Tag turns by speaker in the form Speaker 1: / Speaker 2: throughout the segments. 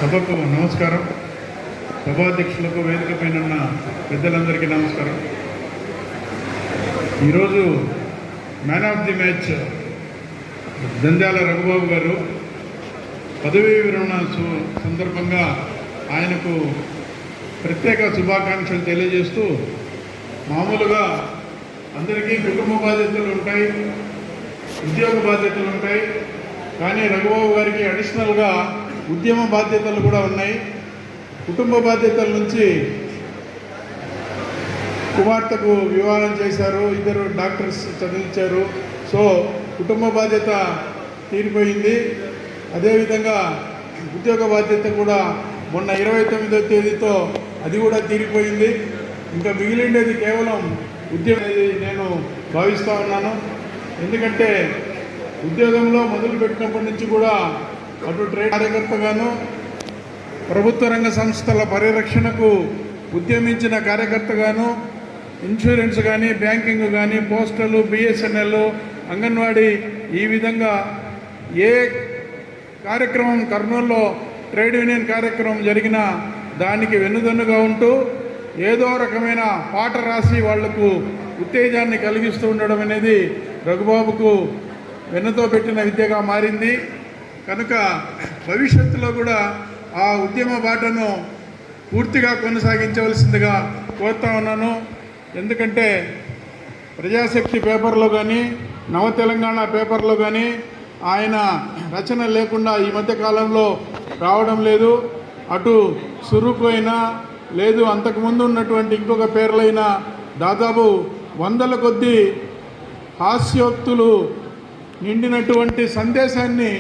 Speaker 1: సభకు నమస్కారం. సభాధ్యక్షులకు, వేదిక పైన ఉన్న పెద్దలందరికీ నమస్కారం. ఈరోజు man of the match Jandhyala Raghubabu గారు పదవీ విరమణ సందర్భంగా ఆయనకు ప్రత్యేక శుభాకాంక్షలు తెలియజేస్తూ, మామూలుగా అందరికీ కుటుంబ బాధ్యతలు ఉంటాయి, ఉద్యోగ బాధ్యతలు ఉంటాయి, కానీ రఘుబాబు గారికి అడిషనల్గా ఉద్యమ బాధ్యతలు కూడా ఉన్నాయి. కుటుంబ బాధ్యతల నుంచి కుమార్తెకు వివాహం చేశారు, 2 డాక్టర్స్ చదివించారు. సో కుటుంబ బాధ్యత తీరిపోయింది. అదేవిధంగా ఉద్యోగ బాధ్యత కూడా మొన్న 29వ తేదీతో అది కూడా తీరిపోయింది. ఇంకా మిగిలిండేది కేవలం ఉద్యోగం నేను భావిస్తూ ఉన్నాను. ఎందుకంటే ఉద్యోగంలో మొదలుపెట్టినప్పటి నుంచి కూడా అటు ట్రేడ్ కార్యకర్తగాను, ప్రభుత్వ రంగ సంస్థల పరిరక్షణకు ఉద్యమించిన కార్యకర్తగాను, ఇన్సూరెన్స్ కానీ, బ్యాంకింగ్ కానీ, పోస్టలు, బిఎస్ఎన్ఎల్, అంగన్వాడీ, ఈ విధంగా ఏ కార్యక్రమం కర్నూలులో ట్రేడ్ యూనియన్ కార్యక్రమం జరిగినా దానికి వెన్నుదన్నుగా ఉంటూ ఏదో రకమైన పాట రాసి వాళ్లకు ఉత్తేజాన్ని కలిగిస్తూ ఉండడం అనేది రఘుబాబుకు వెన్నుతో పెట్టిన విద్యగా మారింది. కనుక భవిష్యత్తులో కూడా ఆ ఉద్యమ బాటను పూర్తిగా కొనసాగించవలసిందిగా కోరుతా ఉన్నాను. ఎందుకంటే ప్రజాశక్తి పేపర్లో కానీ, నవ తెలంగాణ పేపర్లో కానీ ఆయన రచన లేకుండా ఈ మధ్య కాలంలో రావడం లేదు. అటు సురుకు అయినా లేదు, అంతకుముందు ఉన్నటువంటి ఇంకొక పేర్లైనా దాదాపు 100ల కొద్దీ హాస్యోక్తులు నిండినటువంటి సందేశాన్ని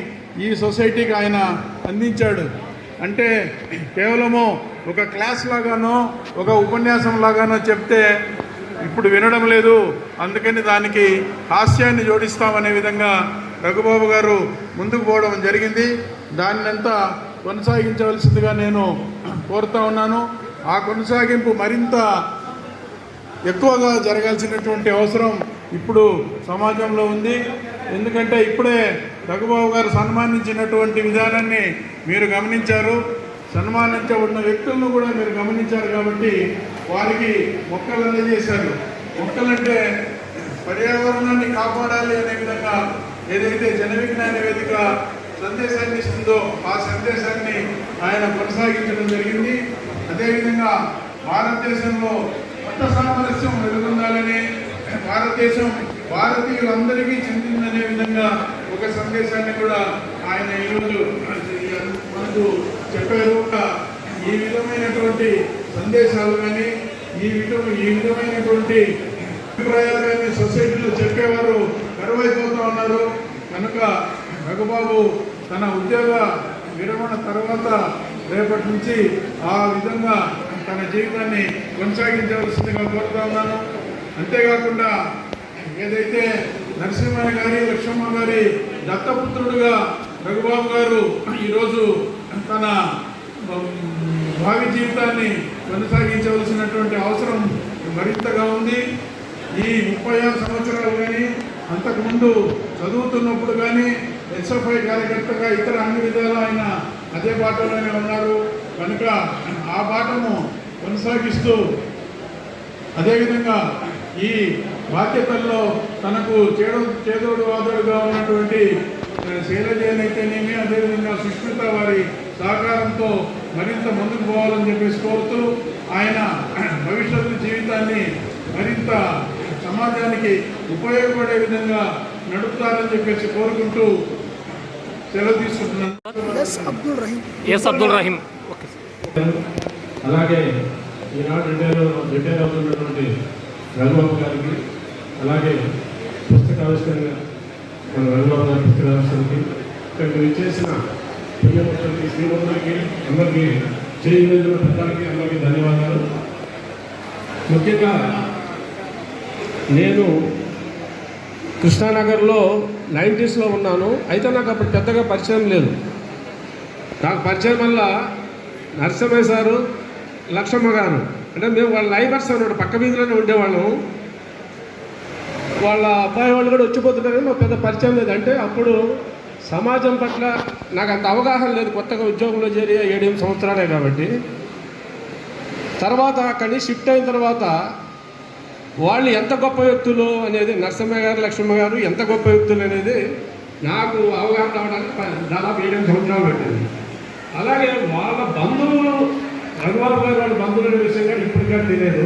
Speaker 1: ఈ సొసైటీకి ఆయన అందించాడు. అంటే కేవలము ఒక క్లాస్ లాగానో, ఒక ఉపన్యాసం లాగానో చెప్తే ఇప్పుడు వినడం లేదు, అందుకని దానికి హాస్యాన్ని జోడిస్తామనే విధంగా రఘుబాబు గారు ముందుకు పోవడం జరిగింది. దాన్నంతా కొనసాగించవలసిందిగా నేను కోరుతా ఉన్నాను. ఆ కొనసాగింపు మరింత ఎక్కువగా జరగాల్సినటువంటి అవసరం ఇప్పుడు సమాజంలో ఉంది. ఎందుకంటే ఇప్పుడే రఘుబాబు గారు సన్మానించినటువంటి విధానాన్ని మీరు గమనించారు, సన్మానించబడిన వ్యక్తులను కూడా మీరు గమనించారు. కాబట్టి వారికి మొక్కలు అందజేశారు. మొక్కలంటే పర్యావరణాన్ని కాపాడాలి అనే విధంగా ఏదైతే జన విజ్ఞాన వేదిక సందేశాన్ని ఇస్తుందో ఆ సందేశాన్ని ఆయన కొనసాగించడం జరిగింది. అదేవిధంగా భారతదేశంలో కొత్త సామరస్యం వెలుగొందాలని, భారతదేశం భారతీయులందరికీ చెందిందనే విధంగా ఒక సందేశాన్ని కూడా ఆయన ఈరోజు మనకు చెప్పారు. ఈ విధమైనటువంటి సందేశాలు కానీ, ఈ విధమైనటువంటి అభిప్రాయాలు కానీ సొసైటీలో చెప్పేవారు కరువైపోతూ ఉన్నారు. కనుక రఘుబాబు తన ఉద్యోగ విరమణ తర్వాత రేపటి నుంచి ఆ విధంగా తన జీవితాన్ని కొనసాగించవలసిందిగా కోరుతా ఉన్నాను. అంతేకాకుండా ఏదైతే నరసింహయ్య గారి, లక్ష్మమ్మ గారి దత్తపుత్రుడుగా రఘుబాబు గారు ఈరోజు తన భావి జీవితాన్ని కొనసాగించవలసినటువంటి అవసరం మరింతగా ఉంది. ఈ 36 సంవత్సరాలు కానీ, అంతకుముందు చదువుతున్నప్పుడు కానీ ఎస్ఎఫ్ఐ కార్యకర్తగా ఇతర అన్ని విధాలు ఆయన అదే బాటలోనే ఉన్నారు. కనుక ఆ బాటను కొనసాగిస్తూ అదేవిధంగా ఈ బాధ్యతల్లో తనకు చేదోడు వాదోడుగా ఉన్నటువంటి శైలజనైతేనేమి, అదేవిధంగా సుష్మిత వారి సహకారంతో మరింత ముందుకు పోవాలని చెప్పేసి కోరుతూ ఆయన భవిష్యత్తు జీవితాన్ని మరింత సమాజానికి ఉపయోగపడే విధంగా నడుపుతారని చెప్పేసి కోరుకుంటూ సెలవు తీసుకుంటున్నాను.
Speaker 2: అబ్దుల్ రహీం.
Speaker 3: అలాగే ఈనాడు రిటైర్ అవుతున్నటువంటి రఘుబాబు గారికి, అలాగే పుస్తకావిష్కరణ మన రఘుబాబు గారి పుస్తకావిష్కరణకి ఇక్కడికి విచ్చేసిన ప్రియమూర్తులకి, శ్రీమంతులకి, అందరికీ చేయించిన పెద్దలకి అందరికీ ధన్యవాదాలు. ముఖ్యంగా నేను కృష్ణానగర్లో 90స్లో ఉన్నాను. అయితే నాకు అప్పుడు పెద్దగా పరిచయం లేదు. నాకు పరిచయం వల్ల నరసింహయ్య సారు, లక్ష్మమ్మ గారు, అంటే మేము వాళ్ళ నైబర్స్ అన్నమాట, పక్క వీధిలోనే ఉండేవాళ్ళం. వాళ్ళ అబ్బాయి వాళ్ళు కూడా వచ్చిపోతుంటారని మాకు పెద్ద పరిచయం లేదు. అంటే అప్పుడు సమాజం పట్ల నాకు అంత అవగాహన లేదు. కొత్తగా ఉద్యోగంలో చేరి 7 సంవత్సరాలే కాబట్టి. తర్వాత అక్కడి నుంచి షిఫ్ట్ అయిన తర్వాత వాళ్ళు ఎంత గొప్ప వ్యక్తులు అనేది, నరసింహ గారు, లక్ష్మమ్మ గారు ఎంత గొప్ప వ్యక్తులు అనేది నాకు అవగాహన రావడానికి దాదాపు 7 సంవత్సరాలు పెట్టింది. అలాగే వాళ్ళ బంధువులు, రఘుబాబు గారు వాళ్ళ బంధువుల విషయంగా ఇప్పటికే తెలియదు.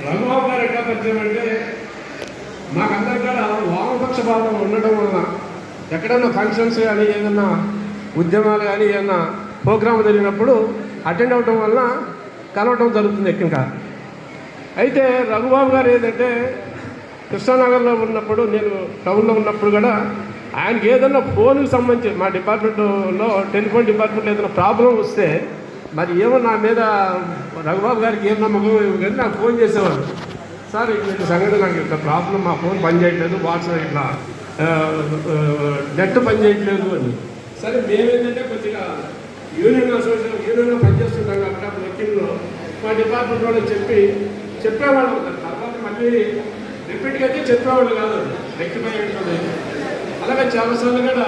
Speaker 3: రఘుబాబు గారు ఎట్లా పరిచయం అంటే, మాకందరికీ వామపక్షపాతం ఉండడం వలన ఎక్కడన్నా ఫంక్షన్స్ కానీ ఏదన్నా ఉద్యమాలు కానీ ఏదన్నా ప్రోగ్రామ్ జరిగినప్పుడు అటెండ్ అవ్వడం వలన కలవటం జరుగుతుంది ఎక్కువగా. అయితే రఘుబాబు గారు ఏంటంటే కృష్ణానగర్లో ఉన్నప్పుడు, నేను టౌన్లో ఉన్నప్పుడు కూడా ఆయనకి ఏదన్నా ఫోన్కి సంబంధించి మా డిపార్ట్మెంట్లో టెలిఫోన్ డిపార్ట్మెంట్లో ఏదైనా ప్రాబ్లం వస్తే మరి ఏమో నా మీద రఘుబాబు గారికి ఏం నమ్మకం కానీ నాకు ఫోన్ చేసేవాడు. సార్ ఇట్లా సంగతి, నాకు ఇట్లా ప్రాబ్లం, మా ఫోన్ పనిచేయట్లేదు, వాట్సాప్ ఇట్లా నెట్ పనిచేయట్లేదు అని. సరే మేమేంటంటే కొద్దిగా యూనియన్లో పనిచేస్తుంటాం కాబట్టి అప్పుడు వకీల్లో మా డిపార్ట్మెంట్ వాళ్ళకి చెప్పేవాళ్ళం. తర్వాత మళ్ళీ రిపీట్గా అయితే చెప్పేవాళ్ళు కాదు, రెక్టిఫై ఉంటుంది. అలాగే చాలాసార్లు కూడా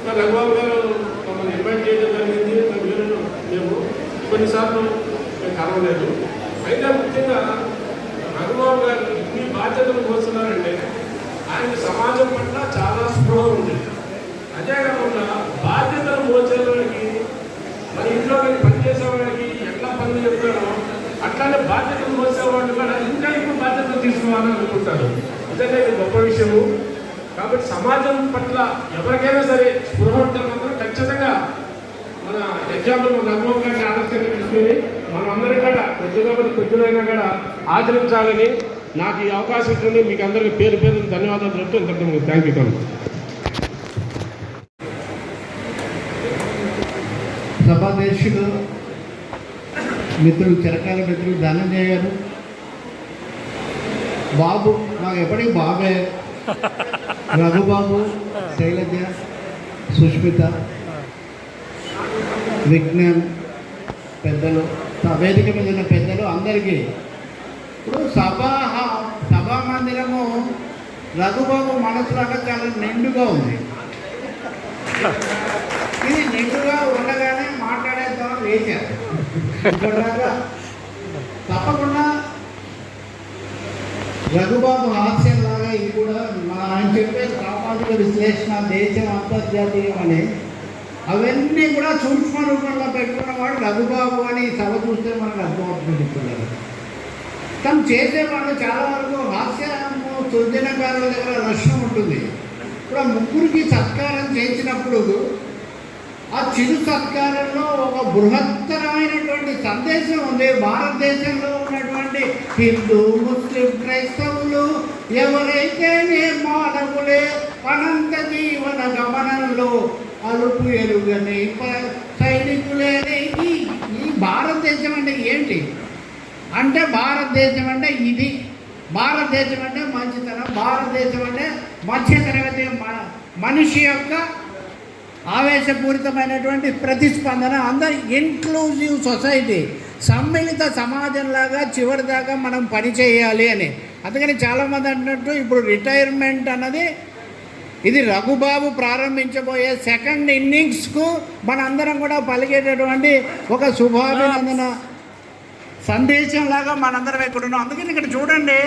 Speaker 3: మా రఘుబాబు గారు మమ్మల్ని ఇన్వైట్ చేయడం జరిగింది. మేము కొన్నిసార్లు మేము కలవలేదు. అయితే ముఖ్యంగా రఘుబాబు గారు ఇన్ని బాధ్యతలు కోరుతున్నారంటే ఆయన సమాజం పట్ల చాలా స్పృహ ఉంది. అదే కాకుండా బాధ్యతలు మోసేవాడికి, మన ఇంట్లో పనిచేసేవాడికి ఎట్లా పనులు చెప్తాడో అట్లానే బాధ్యతలు మోసేవాడిని కూడా ఇంకా ఎక్కువ బాధ్యతలు తీసుకోవాలని అనుకుంటారు. నిజంగా ఇది గొప్ప విషయము. కాబట్టి సమాజం పట్ల ఎవరికైనా సరే స్పృహ ఉంటే మాత్రం ఖచ్చితంగా మన ఎగ్జాంపుల్ రఘుబాబు గారిని ఆదర్శంగా తీసుకొని మనం అందరం కూడా కొద్దిగా కూడా ఆచరించాలని నాకు ఈ అవకాశం ఇస్తుంది. మీకు అందరికీ పేరు పేరు ధన్యవాదాలు చెప్తూ ఇంతకు థ్యాంక్ యూ.
Speaker 4: సభాధ్యక్షుడు మిత్రులు, చిరకాల మిత్రులు ధనంజయ గారు, బాబు నాకు ఎప్పటికీ బాబే, రఘుబాబు, శైలజ, సుష్మిత, విజ్ఞాన్ పెద్దలు, వేదిక మీద ఉన్న పెద్దలు అందరికీ. ఇప్పుడు సభా మందిరము రఘుబాబు మనసులో చాలా నిండుగా ఉంది. ఇది నిండుగా ఉండగానే మాట్లాడేద్దాం లేచారు. తప్పకుండా రఘుబాబు హాస్యంలాగా ఇది కూడా ఆయన చెప్పే సామాజిక విశ్లేషణ, దేశం, అంతర్జాతీయం అని అవన్నీ కూడా సూక్ష్మ రూపంలో పెట్టుకున్నవాడు రఘుబాబు అని సభ చూస్తే మనకు అర్థమవుతుంది. తను చేసేవాళ్ళు చాలా వరకు హాస్యము, సృజనకారుల దగ్గర లక్ష్యం ఉంటుంది. ఇప్పుడు ముగ్గురికి సత్కారం చేసినప్పుడు ఆ చిరు సత్కారంలో ఒక బృహత్తరమైనటువంటి సందేశం ఉంది. భారతదేశంలో ఉన్నటువంటి హిందూ, ముస్లిం, క్రైస్తవులు ఎవరైతే మానవులే అనంత జీవన గమనంలో అలుపు ఎరుగని సైనికులేని ఈ భారతదేశం అంటే ఏంటి అంటే, భారతదేశం అంటే ఇది, భారతదేశం అంటే మంచితనం, భారతదేశం అంటే మధ్యతరగతి మనిషి యొక్క ఆవేశపూరితమైనటువంటి ప్రతిస్పందన, అందరి ఇన్క్లూజివ్ సొసైటీ, సమ్మిళిత సమాజంలాగా చివరిదాకా మనం పనిచేయాలి అని. అందుకని చాలామంది అంటున్నట్టు ఇప్పుడు రిటైర్మెంట్ అన్నది ఇది రఘుబాబు ప్రారంభించబోయే సెకండ్ ఇన్నింగ్స్కు మనందరం కూడా పలికేటటువంటి ఒక శుభాభినందన సందేశంలాగా మనందరం ఎక్కడున్నాం. అందుకని ఇక్కడ చూడండి,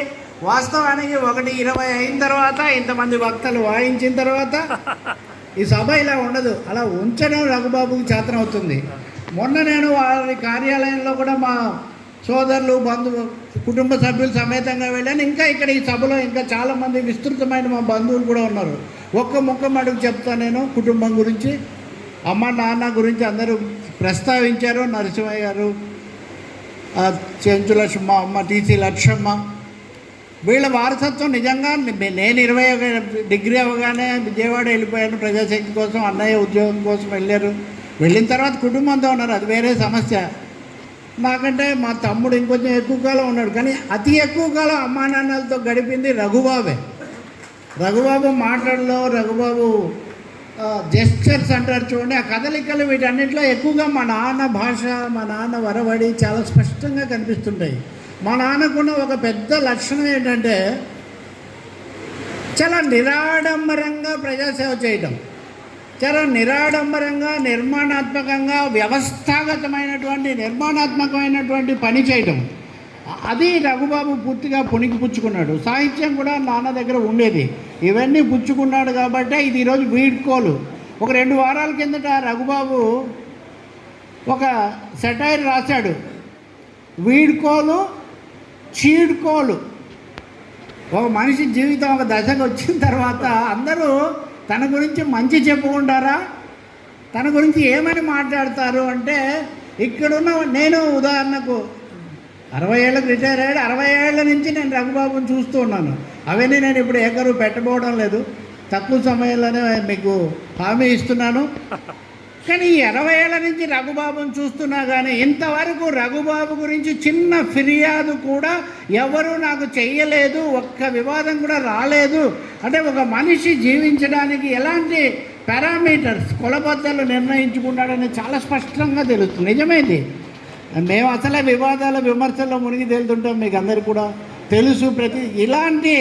Speaker 4: వాస్తవానికి 1:20 అయిన తర్వాత ఇంతమంది వక్తలు వాయించిన తర్వాత ఈ సభ ఇలా ఉండదు. అలా ఉంచడం రఘుబాబుకి చేతనం అవుతుంది. మొన్న నేను వారి కార్యాలయంలో కూడా మా సోదరులు, కుటుంబ సభ్యులు సమేతంగా వెళ్ళాను. ఇంకా ఇక్కడ ఈ సభలో ఇంకా చాలామంది విస్తృతమైన మా బంధువులు కూడా ఉన్నారు. ఒక్క ముక్క మడుగు చెప్తాను నేను. కుటుంబం గురించి, అమ్మ నాన్న గురించి అందరూ ప్రస్తావించారు. నరసింహయ్య గారు, చెంచు లక్ష్మ, అమ్మ టీసీ లక్ష్మమ్మ, వీళ్ళ వారసత్వం నిజంగా నేను 21 డిగ్రీ అవ్వగానే విజయవాడ వెళ్ళిపోయాను ప్రజాశక్తి కోసం. అన్నయ్య ఉద్యోగం కోసం వెళ్ళిన తర్వాత కుటుంబంతో ఉన్నారు, అది వేరే సమస్య. నాకంటే మా తమ్ముడు ఇంకొంచెం ఎక్కువ కాలం ఉన్నాడు, కానీ అతి ఎక్కువ కాలం అమ్మా నాన్నలతో గడిపింది రఘుబాబే. రఘుబాబు మాటల్లో, రఘుబాబు జెస్చర్స్ అంటారు చూడండి, ఆ కదలికలు, వీటన్నిటిలో ఎక్కువగా మా నాన్న భాష, మా నాన్న వరవడి చాలా స్పష్టంగా కనిపిస్తుంటాయి. మా నాన్నకున్న ఒక పెద్ద లక్షణం ఏంటంటే చాలా నిరాడంబరంగా ప్రజాసేవ చేయటం. చాలా నిరాడంబరంగా నిర్మాణాత్మకంగా నిర్మాణాత్మకమైనటువంటి పని చేయటం, అది రఘుబాబు పూర్తిగా పుణికిపుచ్చుకున్నాడు. సాహిత్యం కూడా నాన్న దగ్గర ఉండేది, ఇవన్నీ పుచ్చుకున్నాడు కాబట్టి ఇది ఈరోజు వీడ్కోలు. ఒక 2 వారాల కిందట రఘుబాబు ఒక సెటైర్ రాశాడు, వీడ్కోలు చీడ్కోలు. ఒక మనిషి జీవితం ఒక దశకు వచ్చిన తర్వాత అందరూ తన గురించి మంచి చెప్పుకుంటారా, తన గురించి ఏమని మాట్లాడతారు అంటే, ఇక్కడున్న నేను ఉదాహరణకు 60 ఏళ్ళకి రిటైర్ అయ్యాడు, 60 ఏళ్ళ నుంచి నేను రఘుబాబుని చూస్తూ ఉన్నాను. అవన్నీ నేను ఇప్పుడు ఏకరు పెట్టబోవడం లేదు, తక్కువ సమయంలోనే మీకు హామీ ఇస్తున్నాను. కానీ ఈ 60 ఏళ్ళ నుంచి రఘుబాబుని చూస్తున్నా కానీ ఇంతవరకు రఘుబాబు గురించి చిన్న ఫిర్యాదు కూడా ఎవరు నాకు చెయ్యలేదు, ఒక్క వివాదం కూడా రాలేదు. అంటే ఒక మనిషి జీవించడానికి ఎలాంటి పారామీటర్స్, కొలబద్దలు నిర్ణయించుకున్నాడని చాలా స్పష్టంగా తెలుస్తుంది. నిజమేది, మేము అసలే వివాదాల విమర్శల్లో మునిగి తేలుతుంటాం, మీకు అందరికీ కూడా తెలుసు. ఇలాంటి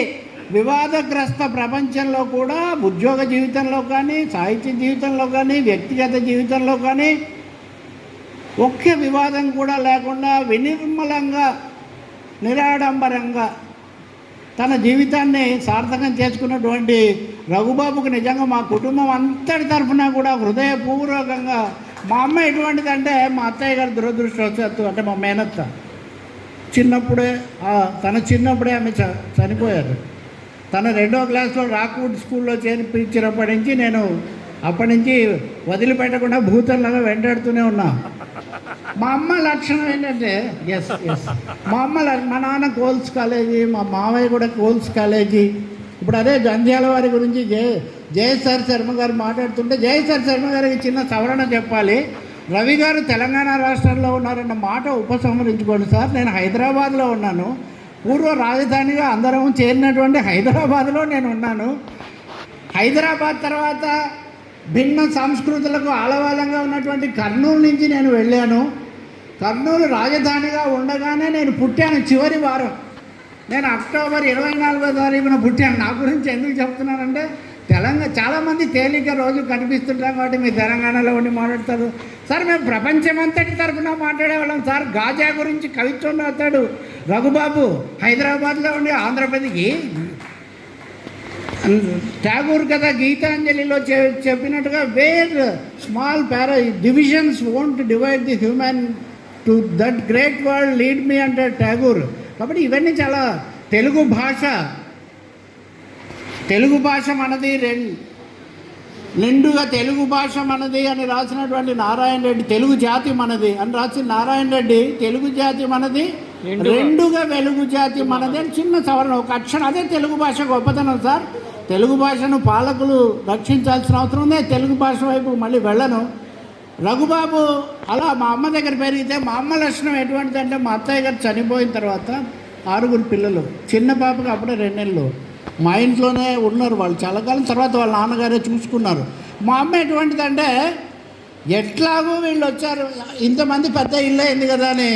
Speaker 4: వివాదగ్రస్త ప్రపంచంలో కూడా ఉద్యోగ జీవితంలో కానీ, సాహిత్య జీవితంలో కానీ, వ్యక్తిగత జీవితంలో కానీ ఒక్క వివాదం కూడా లేకుండా వినిర్మలంగా నిరాడంబరంగా తన జీవితాన్ని సార్థకం చేసుకున్నటువంటి రఘుబాబుకు నిజంగా మా కుటుంబం అంతటి తరఫున కూడా హృదయపూర్వకంగా, మా అమ్మ ఎటువంటిదంటే మా అత్తయ్య గారు దురదృష్టవశాత్తు, అంటే మా మేనత్త చిన్నప్పుడే ఆమె చనిపోయారు. తన 2వ క్లాస్లో రాక్వుడ్ స్కూల్లో చేర్పించినప్పటి నుంచి నేను అప్పటి నుంచి వదిలిపెట్టకుండా భూతంలాగా వెంటాడుతూనే ఉన్నా. మా అమ్మ లక్షణం ఏంటంటే మా నాన్న కోల్స్ కాలేజీ, మా మావయ్య కూడా కోల్స్ కాలేజీ. ఇప్పుడు అదే జంధ్యాల వారి గురించి జయసార్ శర్మ గారు మాట్లాడుతుంటే, జయసార్ శర్మ గారికి చిన్న సవరణ చెప్పాలి. రవి గారు తెలంగాణ రాష్ట్రంలో ఉన్నారన్న మాట ఉపసంహరించుకోండి సార్. నేను హైదరాబాద్లో ఉన్నాను, పూర్వ రాజధానిగా అందరం చేరినటువంటి హైదరాబాద్లో నేను ఉన్నాను. హైదరాబాద్ తర్వాత భిన్న సంస్కృతులకు ఆలవాలంగా ఉన్నటువంటి కర్నూలు నుంచి నేను వెళ్ళాను. కర్నూలు రాజధానిగా ఉండగానే నేను పుట్టాను. చివరి వారం నేను అక్టోబర్ 24వ తారీఖున పుట్టాను. నా గురించి ఎందుకు చెప్తున్నానంటే, చాలామంది తేలిక రోజు కనిపిస్తుంటాం కాబట్టి మీ తెలంగాణలో ఉండి మాట్లాడతారు సార్. మేము ప్రపంచమంతటి తరఫున మాట్లాడేవాళ్ళం సార్. గాజా గురించి కవిత్వం రాస్తాడు రఘుబాబు, హైదరాబాద్లో ఉండి ఆంధ్రప్రదేశ్కి ట్యాగూర్ కదా గీతాంజలిలో చెప్పినట్టుగా, wear small divisions won't divide the human to that great world lead me అంటే ట్యాగూర్. కాబట్టి ఇవన్నీ చాలా తెలుగు భాష మనది, నిండుగా తెలుగు భాష మనది అని రాసినటువంటి నారాయణ రెడ్డి, తెలుగు జాతి మనది అని రాసిన నారాయణ రెడ్డి, తెలుగు జాతి మనది, రెండుగా వెలుగు జాతి మనది అని చిన్న సవరణ, ఒక అక్షరం. అదే తెలుగు భాష గొప్పతనం సార్. తెలుగు భాషను పాలకులు రక్షించాల్సిన అవసరం ఉంది. తెలుగు భాష వైపు మళ్ళీ వెళ్ళను. రఘుబాబు అలా మా అమ్మ దగ్గర పెరిగితే, మా అమ్మ లక్షణం ఎటువంటిదంటే, మా అత్తయ్య గారు చనిపోయిన తర్వాత 6 పిల్లలు, చిన్న పాపకు అప్పుడే 2 నెలలు. మా ఇంట్లోనే ఉన్నారు వాళ్ళు చాలా కాలం. తర్వాత వాళ్ళ నాన్నగారే చూసుకున్నారు. మా అమ్మ ఎటువంటిదంటే, ఎట్లాగో వీళ్ళు వచ్చారు, ఇంతమంది పెద్ద ఇల్లు అయింది కదా అని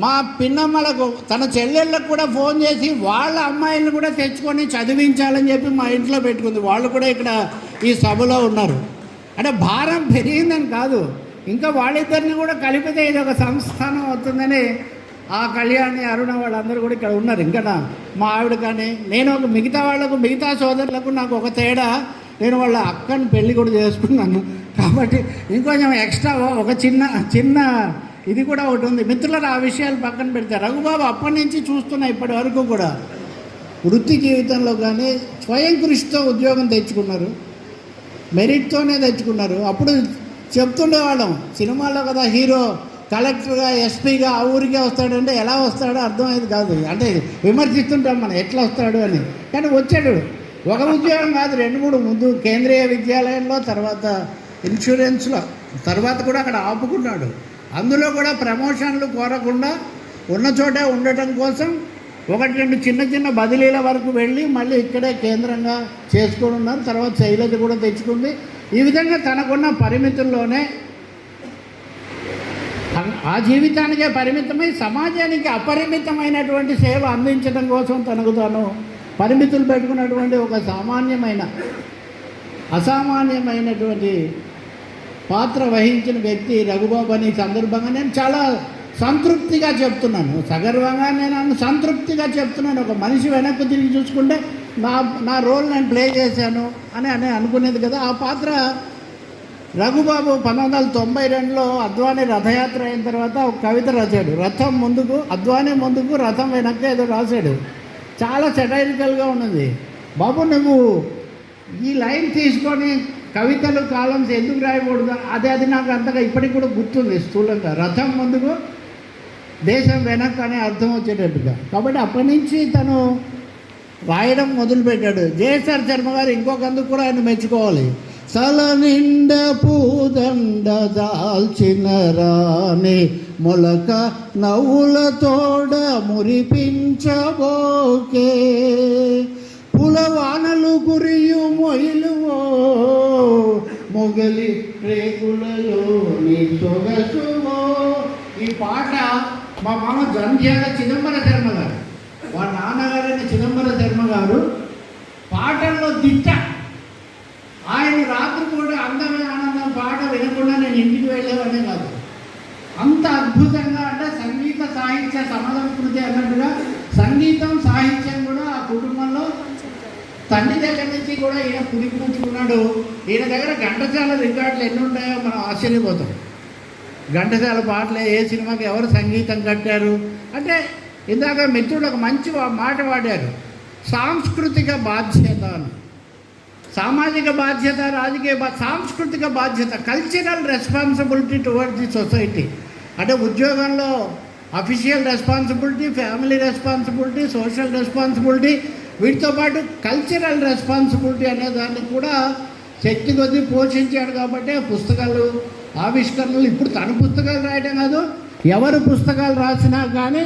Speaker 4: మా పిన్నమ్మలకు, తన చెల్లెళ్ళకు కూడా ఫోన్ చేసి వాళ్ళ అమ్మాయిలను కూడా తెచ్చుకొని చదివించాలని చెప్పి మా ఇంట్లో పెట్టుకుంది. వాళ్ళు కూడా ఇక్కడ ఈ సభలో ఉన్నారు. అంటే భారం పెరిగిందని కాదు, ఇంకా వాళ్ళిద్దరిని కూడా కలిపితే ఇది ఒక సంస్థానం అవుతుందని ఆ కళ్యాణి, అరుణ వాళ్ళందరూ కూడా ఇక్కడ ఉన్నారు. ఇంకా మా ఆవిడ కానీ నేను మిగతా సోదరులకు నాకు ఒక తేడా, నేను వాళ్ళ అక్కని పెళ్ళి కూడా చేసుకున్నాను. కాబట్టి ఇంకొంచెం ఎక్స్ట్రా ఒక చిన్న ఇది కూడా ఒకటి ఉంది. మిత్రులు ఆ విషయాలు పక్కన పెడితే, రఘుబాబు అప్పటి నుంచి చూస్తున్నా ఇప్పటి వరకు కూడా వృత్తి జీవితంలో కానీ స్వయం కృషితో ఉద్యోగం తెచ్చుకున్నారు, మెరిట్తోనే తెచ్చుకున్నారు. అప్పుడు చెప్తుండేవాళ్ళం, సినిమాలో కదా హీరో కలెక్టర్గా, ఎస్పీగా ఆ ఊరికే వస్తాడంటే ఎలా వస్తాడో అర్థమయ్యేది కాదు. అంటే విమర్శిస్తుంటాం మనం ఎట్లా వస్తాడు అని. కానీ వచ్చాడు. ఒక ఉద్యోగం కాదు, 2-3 ముందు కేంద్రీయ విద్యాలయంలో, తర్వాత ఇన్సూరెన్స్లో, తర్వాత కూడా అక్కడ ఆపుకున్నాడు. అందులో కూడా ప్రమోషన్లు కోరకుండా ఉన్న చోటే ఉండటం కోసం 1-2 చిన్న బదిలీల వరకు వెళ్ళి మళ్ళీ ఇక్కడే కేంద్రంగా చేసుకొని ఉన్నారు. తర్వాత శైలజ కూడా తెచ్చుకుంది. ఈ విధంగా తనకున్న పరిమితుల్లోనే ఆ జీవితానికే పరిమితమై సమాజానికి అపరిమితమైనటువంటి సేవ అందించడం కోసం తనకు తాను పరిమితులు పెట్టుకున్నటువంటి ఒక సామాన్యమైన అసామాన్యమైనటువంటి పాత్ర వహించిన వ్యక్తి రఘుబాబు అని సందర్భంగా నేను చాలా సంతృప్తిగా చెప్తున్నాను, సగర్వంగా నేను సంతృప్తిగా చెప్తున్నాను. ఒక మనిషి వెనక్కి తిరిగి చూసుకుంటే నా రోల్ నేను ప్లే చేశాను అని అనుకునేది కదా. ఆ పాత్ర రఘుబాబు 1992లో అద్వానీ రథయాత్ర అయిన తర్వాత ఒక కవిత రాశాడు, రథం ముందుకు అద్వానీ ముందుకు రథం వెనక్కి ఏదో రాశాడు. చాలా సెటైరికల్గా ఉన్నది. బాబు నువ్వు ఈ లైన్ తీసుకొని కవితలు కాలమ్స్ ఎందుకు రాయకూడదు? అది నాకు అంతగా ఇప్పటికి కూడా గుర్తుంది స్థూలంగా. రథం ముందుకు దేశం వెనక్కి అనే అర్థం వచ్చేటట్టుగా. కాబట్టి అప్పటి నుంచి తను రాయడం మొదలుపెట్టాడు. జేఎస్ఆర్ శర్మ గారు ఇంకొకందుకు కూడా ఆయన మెచ్చుకోవాలి. తల నిండ పూదండ దాల్చిన రాణి మొలక నవ్వుల తోడ మురిపించబోకే పులవానలు కురియు మొయిలువో మొగలి రేకులలో నీ సొగసువో. ఈ పాట మా మామ జంధ్యాల చిదంబర శర్మ గారు, వాళ్ళ నాన్నగారైన చిదంబర శర్మ గారు పాటల్లో దిట్ట. ఆయన రాత్రి కూడా అందమైన ఆనందం పాట వినకుండా నేను ఇంటికి వెళ్ళేవాడే కాదు. అంత అద్భుతంగా అంటే సంగీత సాహిత్య సమలంకృతి అన్నట్టుగా సంగీతం సాహిత్యం కూడా ఆ కుటుంబంలో తండ్రి దగ్గర నుంచి కూడా ఈయన పుడిపుచ్చుకున్నాడు. ఈయన దగ్గర ఘంటసాల రికార్డులు ఎన్ని ఉంటాయో మనం ఆశ్చర్యపోతాం. ఘంటసాల పాటలే ఏ సినిమాకి ఎవరు సంగీతం కట్టారు అంటే, ఇందాక మిత్రుడు ఒక మంచి మాట వాడారు, సాంస్కృతిక బాధ్యత అని. సామాజిక బాధ్యత, రాజకీయ సాంస్కృతిక బాధ్యత, cultural responsibility towards the society. అంటే ఉద్యోగంలో official responsibility, family responsibility, social responsibility, వీటితో పాటు కల్చరల్ రెస్పాన్సిబిలిటీ అనే దాన్ని కూడా శక్తి కొద్దీ పోషించాడు. కాబట్టి పుస్తకాలు ఆవిష్కరణలు, ఇప్పుడు తన పుస్తకాలు రాయడం కాదు, ఎవరు పుస్తకాలు రాసినా కానీ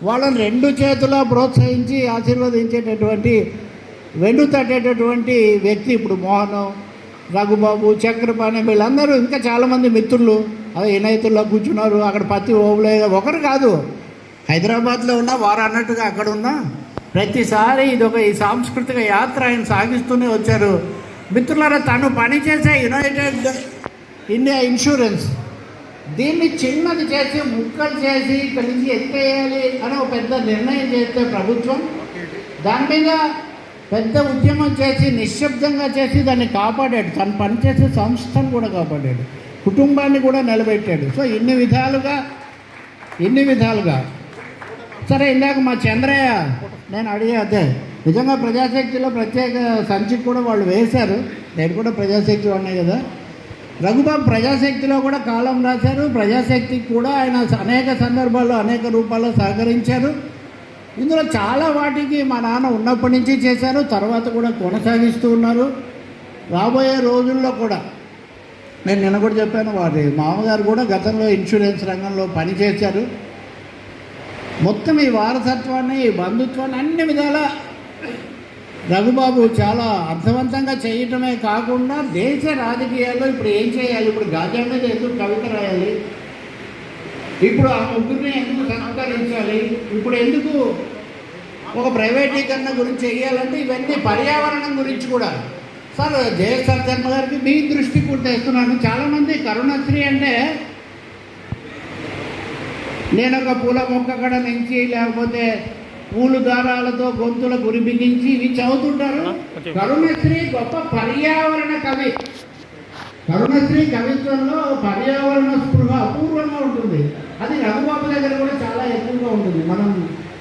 Speaker 4: వాళ్ళని రెండు చేతులా ప్రోత్సహించి ఆశీర్వదించేటటువంటి వెన్ను తట్టేటటువంటి వ్యక్తి ఇప్పుడు మోహన్, రఘుబాబు, చక్రపాణి, వీళ్ళందరూ ఇంకా చాలామంది మిత్రులు అదే వినాయతుల్లో కూర్చున్నారు. అక్కడ పత్తి ఓబులే ఒకరు కాదు, హైదరాబాద్లో ఉన్న వారు అన్నట్టుగా అక్కడ ఉన్న ప్రతిసారి ఈ సాంస్కృతిక యాత్ర ఆయన సాగిస్తూనే వచ్చారు. మిత్రులారా, తను పనిచేసే యునైటెడ్ ఇండియా ఇన్సూరెన్స్ దీన్ని చిన్నది చేసి ముక్కలు చేసి ఇక్కడి నుంచి ఎత్తేయాలి అని ఒక పెద్ద నిర్ణయం చేస్తే ప్రభుత్వం దాని మీద పెద్ద ఉద్యమం చేసి నిశ్శబ్దంగా చేసి దాన్ని కాపాడాడు. తను పనిచేసే సంస్థను కూడా కాపాడాడు, కుటుంబాన్ని కూడా నిలబెట్టాడు. సో ఇన్ని విధాలుగా సరే. ఇందాక మా చంద్రయ్య నేను అడిగే అదే నిజంగా ప్రజాశక్తిలో ప్రత్యేక సంచికి కూడా వాళ్ళు వేశారు. నేను కూడా ప్రజాశక్తి ఉన్నాయి కదా. రఘుబాబు ప్రజాశక్తిలో కూడా కాలం రాశారు. ప్రజాశక్తికి కూడా ఆయన అనేక సందర్భాల్లో అనేక రూపాల్లో సహకరించారు. ఇందులో చాలా వాటికి మా నాన్న ఉన్నప్పటి నుంచి చేశారు, తర్వాత కూడా కొనసాగిస్తూ ఉన్నారు. రాబోయే రోజుల్లో కూడా నేను నిన్న కూడా చెప్పాను, వారి మామగారు కూడా గతంలో ఇన్సూరెన్స్ రంగంలో పనిచేశారు. మొత్తం ఈ వారసత్వాన్ని, ఈ బంధుత్వాన్ని అన్ని విధాల రఘుబాబు చాలా అర్థవంతంగా చేయటమే కాకుండా దేశ రాజకీయాల్లో ఇప్పుడు ఏం చేయాలి, ఇప్పుడు గాజా మీద ఎందుకు కవిత రాయాలి, ఇప్పుడు ఆ ముగ్గురిని ఎందుకు సంస్కరించాలి, ఇప్పుడు ఎందుకు ఒక ప్రైవేటీకరణ గురించి చేయాలంటే ఇవన్నీ పర్యావరణం గురించి కూడా. సార్ జేఎస్ఆర్ శర్మ గారికి మీ దృష్టికి కూడా తెస్తున్నాను. చాలామంది కరుణశ్రీ అంటే నేను ఒక పూల మొక్క కడ నుంచి లేకపోతే పూలు దారాలతో గొంతుల గురి బిగించి ఇవి చదువుతుంటారు. కరుణశ్రీ గొప్ప పర్యావరణ కవి. కరుణశ్రీ కవిత్వంలో పర్యావరణ స్పృహ అపూర్వంగా ఉంటుంది. అది రఘుబాబు దగ్గర కూడా చాలా ఎక్కువగా ఉంటుంది. మనం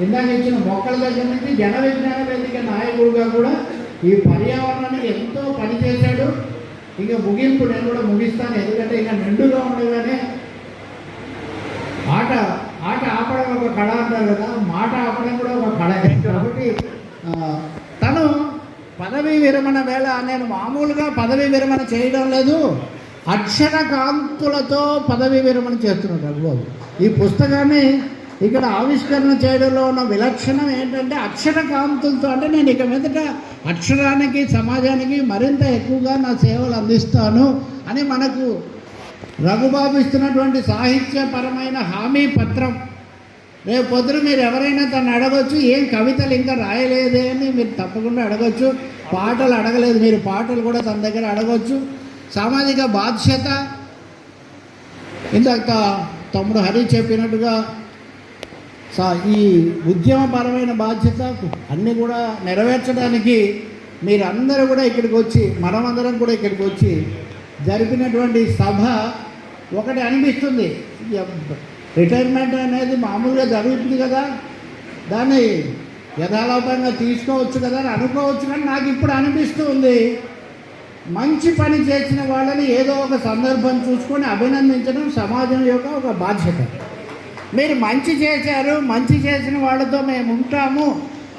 Speaker 4: ఇందాక ఇచ్చిన మొక్కల దగ్గర నుంచి జన విజ్ఞాన వేదిక నాయకుడుగా కూడా ఈ పర్యావరణానికి ఎంతో పనిచేశాడు. ఇక ముగింపు నేను కూడా ముగిస్తాను, ఎందుకంటే ఇక నిండుగా ఉండగానే ఆట ఆపడం ఒక కళ అంటారు కదా, మాట ఆపడం కూడా ఒక కళ. కాబట్టి తను పదవీ విరమణ వేళ నేను మామూలుగా పదవీ విరమణ చేయడం లేదు, అక్షర కాంతులతో పదవీ విరమణ చేస్తున్నాడు రఘుబాబు. ఈ పుస్తకాన్ని ఇక్కడ ఆవిష్కరణ చేయడంలో ఉన్న విలక్షణం ఏంటంటే అక్షర కాంతులతో. అంటే నేను ఇక మీదట అక్షరానికి, సమాజానికి మరింత ఎక్కువగా నా సేవలు అందిస్తాను అని మనకు రఘుబాబు ఇస్తున్నటువంటి సాహిత్యపరమైన హామీ పత్రం. రేపు పొద్దున మీరు ఎవరైనా తను అడగొచ్చు, ఏం కవితలు ఇంకా రాయలేదే అని మీరు తప్పకుండా అడగచ్చు. పాటలు అడగలేదు, మీరు పాటలు కూడా తన దగ్గర అడగవచ్చు. సామాజిక బాధ్యత ఇందాక తమ్ముడు హరి చెప్పినట్టుగా ఈ ఉద్యమపరమైన బాధ్యత అన్నీ కూడా నెరవేర్చడానికి మీరందరూ కూడా ఇక్కడికి వచ్చి, మనమందరం కూడా ఇక్కడికి వచ్చి జరిపినటువంటి సభ ఒకటి అనిపిస్తుంది. రిటైర్మెంట్ అనేది మామూలుగా జరుగుతుంది కదా, దాన్ని యథాలాపంగా తీసుకోవచ్చు కదా అని అనుకోవచ్చు. కానీ నాకు ఇప్పుడు అనిపిస్తుంది, మంచి పని చేసిన వాళ్ళని ఏదో ఒక సందర్భం చూసుకొని అభినందించడం సమాజం యొక్క ఒక బాధ్యత. మీరు మంచి చేశారు, మంచి చేసిన వాళ్ళతో మేము ఉంటాము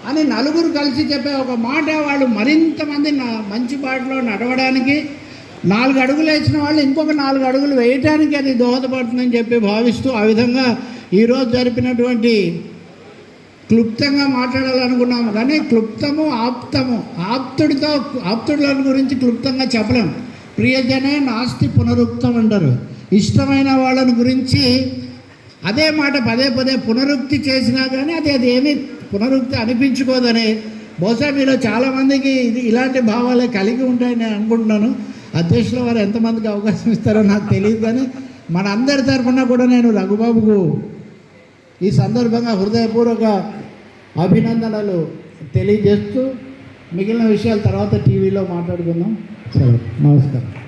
Speaker 4: అని నలుగురు కలిసి చెప్పే ఒక మాట వాళ్ళు మరింతమంది మంచి బాటలో నడవడానికి 4 అడుగులు వేసిన వాళ్ళు ఇంకొక 4 అడుగులు వేయటానికి అది దోహదపడుతుందని చెప్పి భావిస్తూ ఆ విధంగా ఈరోజు జరిపినటువంటి క్లుప్తంగా మాట్లాడాలనుకున్నాము. కానీ క్లుప్తము ఆప్తము, ఆప్తుడుల గురించి క్లుప్తంగా చెప్పలేము. ప్రియజనే నాస్తి పునరుక్తం అంటారు. ఇష్టమైన వాళ్ళని గురించి అదే మాట పదే పదే పునరుక్తి చేసినా కానీ అది ఏమీ పునరుక్తి అనిపించుకోదని బహుశా మీలో చాలామందికి ఇలాంటి భావాలే కలిగి ఉంటాయని నేను అనుకుంటున్నాను. అధ్యక్షుల వారు ఎంతమందికి అవకాశం ఇస్తారో నాకు తెలియదు, కానీ మన అందరి తరఫున కూడా నేను రఘుబాబుకు ఈ సందర్భంగా హృదయపూర్వక అభినందనలు తెలియజేస్తూ మిగిలిన విషయాలు తర్వాత టీవీలో మాట్లాడుకుందాం. సరే, నమస్కారం.